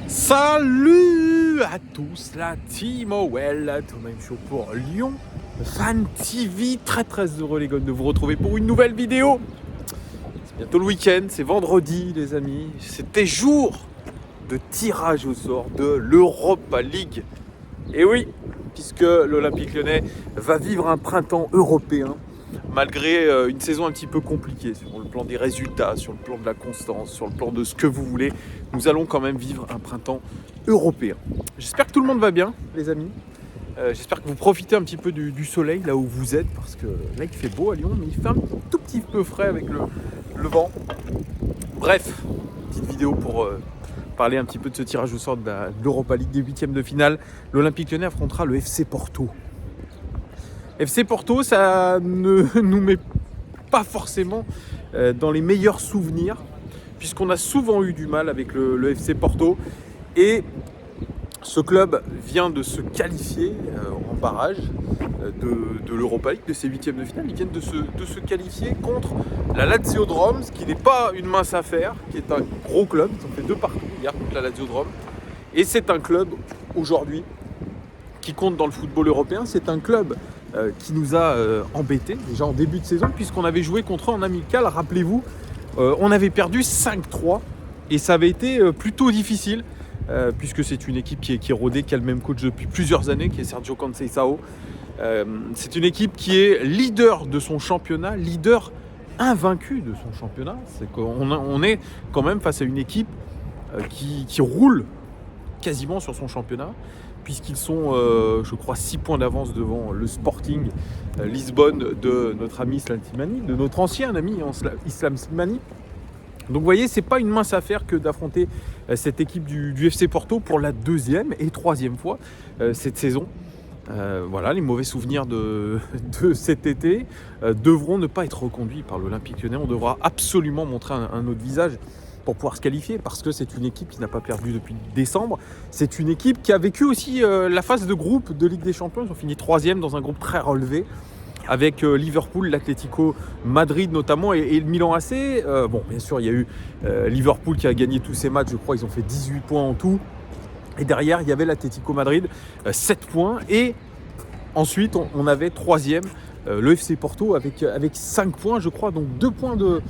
Salut à tous, la team OL, tout même chaud pour Lyon Fan TV. Très heureux les gars de vous retrouver pour une nouvelle vidéo. C'est bientôt le week-end, c'est vendredi les amis. C'était jour de tirage au sort de l'Europa League. Et oui, puisque l'Olympique Lyonnais va vivre un printemps européen malgré une saison un petit peu compliquée sur le plan des résultats, sur le plan de la constance, sur le plan de ce que vous voulez. Nous allons quand même vivre un printemps européen. J'espère que tout le monde va bien, les amis. J'espère que vous profitez un petit peu du soleil là où vous êtes, parce que là il fait beau à Lyon, mais il fait un tout petit peu frais avec le vent. Bref, petite vidéo pour parler un petit peu de ce tirage au sort de l'Europa League des huitièmes de finale. L'Olympique Lyonnais affrontera le FC Porto. FC Porto, ça ne nous met pas forcément dans les meilleurs souvenirs, puisqu'on a souvent eu du mal avec le FC Porto. Et ce club vient de se qualifier en barrage de l'Europa League, de ces huitièmes de finale. Ils viennent de se qualifier contre la Lazio de Rome, ce qui n'est pas une mince affaire, qui est un gros club. Ils ont fait 2 partout hier contre la Lazio de Rome. Et c'est un club, aujourd'hui, qui compte dans le football européen. C'est un club qui nous a embêtés déjà en début de saison, puisqu'on avait joué contre eux en amical. Rappelez-vous, on avait perdu 5-3 et ça avait été plutôt difficile, puisque c'est une équipe qui est rodée, qui a le même coach depuis plusieurs années, qui est Sergio Conceição. C'est une équipe qui est leader de son championnat, leader invaincu de son championnat. C'est qu'on est quand même face à une équipe qui roule quasiment sur son championnat, puisqu'ils sont, je crois, 6 points d'avance devant le Sporting Lisbonne de notre ami Islam Slimani, de notre ancien ami Islam Slimani. Donc vous voyez, c'est pas une mince affaire que d'affronter cette équipe du FC Porto pour la 2e et 3e fois cette saison. Voilà, les mauvais souvenirs de cet été devront ne pas être reconduits par l'Olympique Lyonnais. On devra absolument montrer un autre visage pour pouvoir se qualifier, parce que c'est une équipe qui n'a pas perdu depuis décembre. C'est une équipe qui a vécu aussi la phase de groupe de Ligue des Champions. Ils ont fini 3e dans un groupe très relevé, avec Liverpool, l'Atlético Madrid notamment, et le Milan AC. Bon, bien sûr, il y a eu Liverpool qui a gagné tous ses matchs, je crois, ils ont fait 18 points en tout. Et derrière, il y avait l'Atlético Madrid, 7 points. Et ensuite, on avait 3e, le FC Porto, avec 5 points, je crois, donc 2 points de...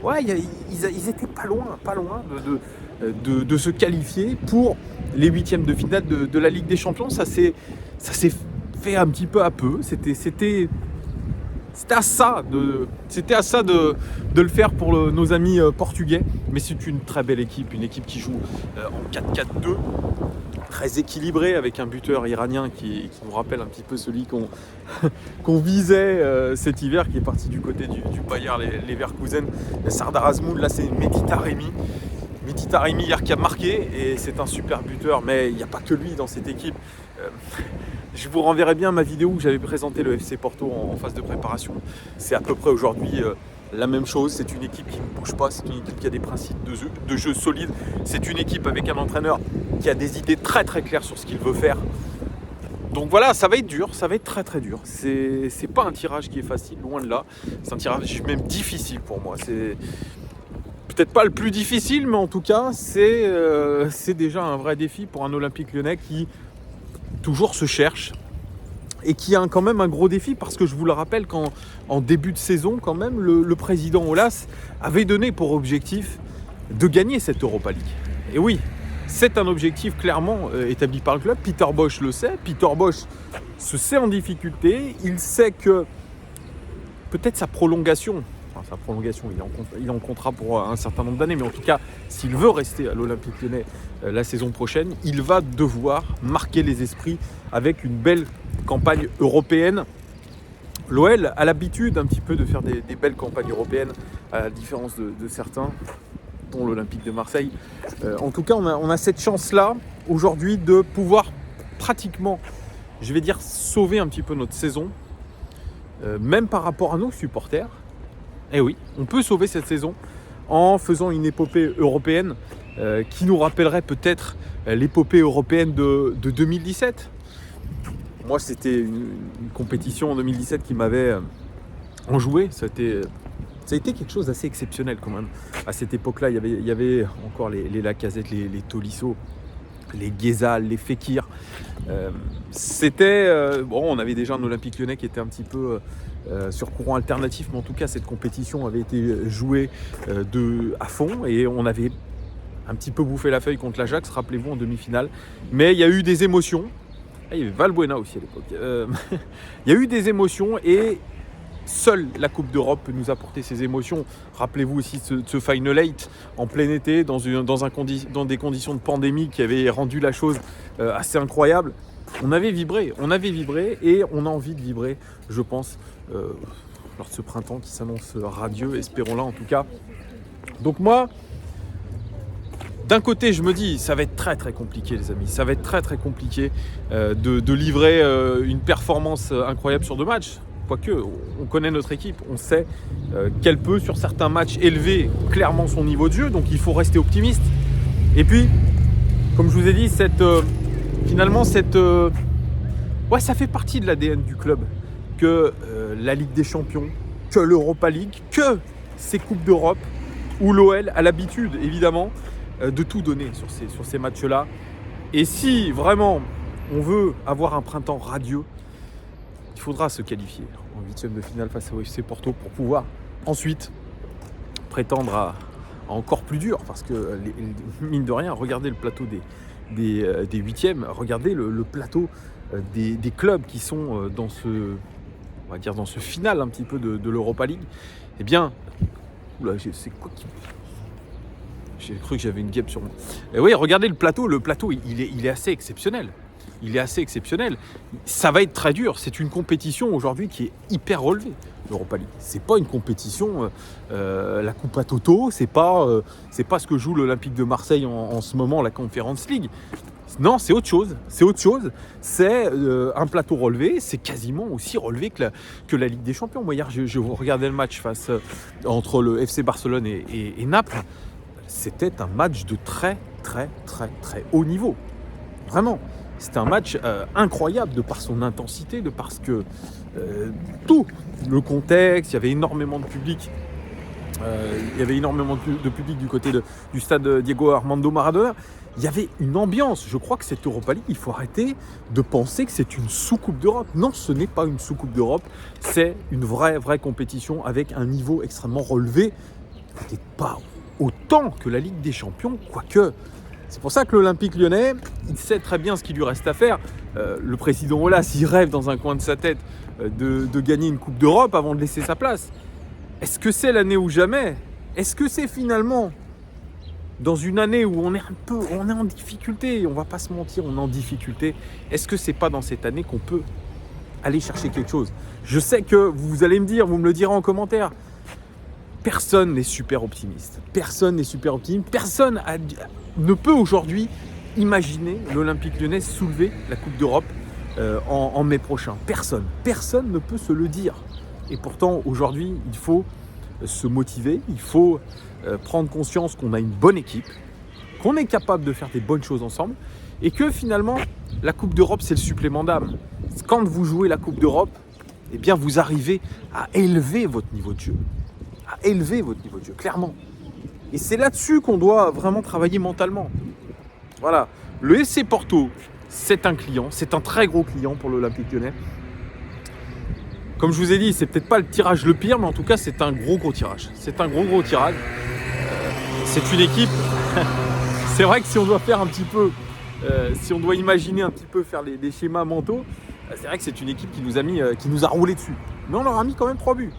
Ouais, ils étaient pas loin de se qualifier pour les huitièmes de finale de la Ligue des Champions. Ça s'est fait un petit peu à peu. C'était à ça de le faire pour nos amis portugais. Mais c'est une très belle équipe, une équipe qui joue en 4-4-2, très équilibré, avec un buteur iranien qui nous rappelle un petit peu celui qu'on visait cet hiver, qui est parti du côté du Bayer Leverkusen, Sardar Azmoun. Là c'est Mehdi Taremi hier qui a marqué, et c'est un super buteur, mais il n'y a pas que lui dans cette équipe. Je vous renverrai bien ma vidéo où j'avais présenté le FC Porto en phase de préparation. C'est à peu près aujourd'hui la même chose. C'est une équipe qui ne bouge pas, c'est une équipe qui a des principes de jeu solides. C'est une équipe avec un entraîneur qui a des idées très claires sur ce qu'il veut faire. Donc voilà, ça va être dur, ça va être très dur. C'est pas un tirage qui est facile, loin de là. C'est un tirage même difficile pour moi. C'est peut-être pas le plus difficile, mais en tout cas, c'est déjà un vrai défi pour un Olympique Lyonnais qui toujours se cherche, et qui a quand même un gros défi, parce que je vous le rappelle qu'en début de saison, quand même, le président Aulas avait donné pour objectif de gagner cette Europa League. Et oui, c'est un objectif clairement établi par le club. Peter Bosz le sait. Peter Bosz se sait en difficulté. Il sait que peut-être sa prolongation, il est en contrat pour un certain nombre d'années, mais en tout cas, s'il veut rester à l'Olympique Lyonnais la saison prochaine, il va devoir marquer les esprits avec une belle campagne européenne. L'OL a l'habitude un petit peu de faire des belles campagnes européennes, à la différence de certains, dont l'Olympique de Marseille. En tout cas, on a cette chance-là aujourd'hui de pouvoir pratiquement, je vais dire, sauver un petit peu notre saison, même par rapport à nos supporters. Eh oui, on peut sauver cette saison en faisant une épopée européenne qui nous rappellerait peut-être l'épopée européenne de 2017. Moi, c'était une compétition en 2017 qui m'avait enjoué. Ça a été quelque chose d'assez exceptionnel quand même. À cette époque-là, il y avait encore les Lacazette, les Tolisso. les Guézal, les Fekir. C'était bon, on avait déjà un Olympique Lyonnais qui était un petit peu sur courant alternatif, mais en tout cas cette compétition avait été jouée à fond et on avait un petit peu bouffé la feuille contre l'Ajax, rappelez-vous, en demi-finale. Mais il y a eu des émotions. Ah, il y avait Valbuena aussi à l'époque. Il y a eu des émotions et seule la Coupe d'Europe peut nous apporter ces émotions. Rappelez-vous aussi ce Final 8 en plein été, dans des conditions de pandémie qui avaient rendu la chose assez incroyable. On avait vibré et on a envie de vibrer, je pense, lors de ce printemps qui s'annonce radieux, espérons-la en tout cas. Donc moi, d'un côté, je me dis, ça va être très très compliqué les amis, ça va être très très compliqué de livrer une performance incroyable sur 2 matchs. Quoique, on connaît notre équipe, on sait qu'elle peut sur certains matchs élever clairement son niveau de jeu, donc il faut rester optimiste. Et puis, comme je vous ai dit, finalement, ça fait partie de l'ADN du club que la Ligue des Champions, que l'Europa League, que ces Coupes d'Europe, où l'OL a l'habitude, évidemment, de tout donner sur ces matchs-là. Et si vraiment on veut avoir un printemps radieux, il faudra se qualifier en 8e de finale face au FC Porto pour pouvoir ensuite prétendre à encore plus dur. Parce que, mine de rien, regardez le plateau des 8e, regardez le plateau des clubs qui sont dans ce final un petit peu de l'Europa League. Eh bien, c'est quoi qui... J'ai cru que j'avais une guêpe sur moi. Et oui, regardez le plateau, il est assez exceptionnel. Il est assez exceptionnel. Ça va être très dur. C'est une compétition aujourd'hui qui est hyper relevée, l'Europa League. C'est pas une compétition, la Coupa Toto, c'est pas ce que joue l'Olympique de Marseille en ce moment, la Conference League. Non, c'est autre chose. C'est un plateau relevé. C'est quasiment aussi relevé que la Ligue des Champions. Moi, hier, je regardais le match entre le FC Barcelone et Naples. C'était un match de très, très, très, très haut niveau. Vraiment. C'était un match incroyable de par son intensité, de parce que tout, le contexte, il y avait énormément de public. Il y avait énormément de public du côté du stade Diego Armando Maradona. Il y avait une ambiance. Je crois que cette Europa League, il faut arrêter de penser que c'est une sous-coupe d'Europe. Non, ce n'est pas une sous-coupe d'Europe. C'est une vraie compétition avec un niveau extrêmement relevé. Peut-être pas autant que la Ligue des Champions, quoique. C'est pour ça que l'Olympique Lyonnais, il sait très bien ce qu'il lui reste à faire. Le président Aulas, il rêve dans un coin de sa tête de gagner une Coupe d'Europe avant de laisser sa place. Est-ce que c'est l'année ou jamais ? Est-ce que c'est finalement dans une année où on est en difficulté, on va pas se mentir, on est en difficulté, est-ce que c'est pas dans cette année qu'on peut aller chercher quelque chose ? Je sais que vous allez me dire, vous me le direz en commentaire, personne n'est super optimiste. Personne ne peut aujourd'hui imaginer l'Olympique Lyonnais soulever la Coupe d'Europe en mai prochain. Personne ne peut se le dire. Et pourtant, aujourd'hui, il faut se motiver, il faut prendre conscience qu'on a une bonne équipe, qu'on est capable de faire des bonnes choses ensemble et que finalement, la Coupe d'Europe, c'est le supplément d'âme. Quand vous jouez la Coupe d'Europe, eh bien, vous arrivez à élever votre niveau de jeu. Clairement. Et c'est là-dessus qu'on doit vraiment travailler mentalement. Voilà. Le FC Porto, c'est un client, c'est un très gros client pour l'Olympique Lyonnais. Comme je vous ai dit, c'est peut-être pas le tirage le pire, mais en tout cas, c'est un gros tirage. C'est un gros tirage. C'est une équipe. C'est vrai que si on doit faire un petit peu, si on doit imaginer un petit peu faire des schémas mentaux, c'est vrai que c'est une équipe qui nous a roulé dessus. Mais on leur a mis quand même 3 buts.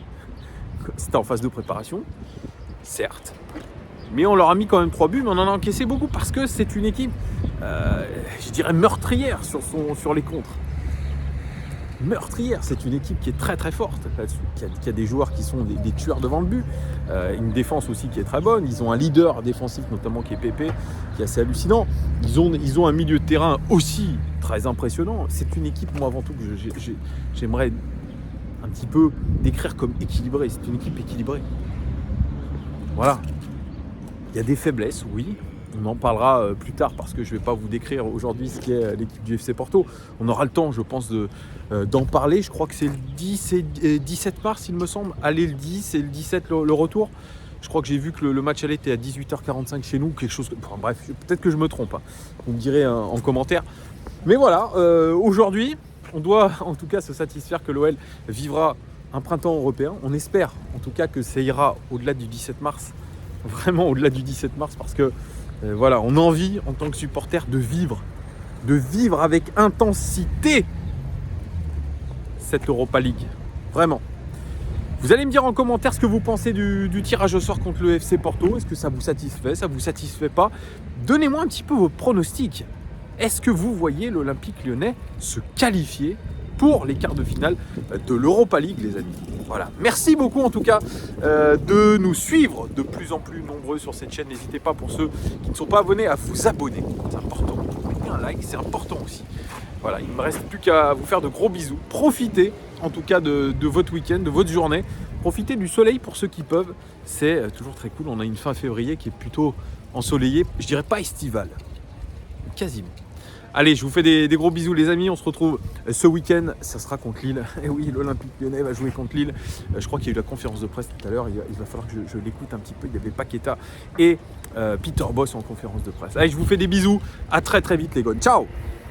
C'était en phase de préparation, certes. Mais on leur a mis quand même 3 buts, mais on en a encaissé beaucoup parce que c'est une équipe, je dirais, meurtrière sur les contres. Meurtrière, c'est une équipe qui est très très forte là-dessus, qui a des joueurs qui sont des tueurs devant le but, une défense aussi qui est très bonne, ils ont un leader défensif notamment qui est Pépé, qui est assez hallucinant, ils ont un milieu de terrain aussi très impressionnant. C'est une équipe, moi avant tout, que j'aimerais un petit peu décrire comme équilibrée. C'est une équipe équilibrée. Voilà. Il y a des faiblesses, oui. On en parlera plus tard parce que je ne vais pas vous décrire aujourd'hui ce qu'est l'équipe du FC Porto. On aura le temps, je pense, d'en parler. Je crois que c'est le 10 et 17 mars, il me semble. Aller le 10 et le 17, le retour. Je crois que j'ai vu que le match aller était à 18h45 chez nous, quelque chose. Enfin, bref, peut-être que je me trompe. Hein. Vous me direz en commentaire. Mais voilà, aujourd'hui, on doit en tout cas se satisfaire que l'OL vivra un printemps européen. On espère en tout cas que ça ira au-delà du 17 mars. Vraiment au-delà du 17 mars parce que voilà, on a envie en tant que supporter de vivre avec intensité cette Europa League. Vraiment. Vous allez me dire en commentaire ce que vous pensez du tirage au sort contre le FC Porto. Est-ce que ça vous satisfait, ça vous satisfait pas? Donnez-moi un petit peu vos pronostics. Est-ce que vous voyez l'Olympique Lyonnais se qualifier pour les quarts de finale de l'Europa League, les amis? Voilà. Merci beaucoup en tout cas de nous suivre de plus en plus nombreux sur cette chaîne. N'hésitez pas, pour ceux qui ne sont pas abonnés, à vous abonner. C'est important. Mettez un like, c'est important aussi. Voilà, il ne me reste plus qu'à vous faire de gros bisous. Profitez en tout cas de votre week-end, de votre journée. Profitez du soleil pour ceux qui peuvent. C'est toujours très cool. On a une fin février qui est plutôt ensoleillée. Je dirais pas estivale. Quasiment. Allez, je vous fais des gros bisous les amis. On se retrouve ce week-end. Ça sera contre Lille. Et oui, l'Olympique Lyonnais va jouer contre Lille. Je crois qu'il y a eu la conférence de presse tout à l'heure. Il va falloir que je l'écoute un petit peu. Il y avait Paqueta et Peter Bosz en conférence de presse. Allez, je vous fais des bisous. À très très vite les gars. Ciao!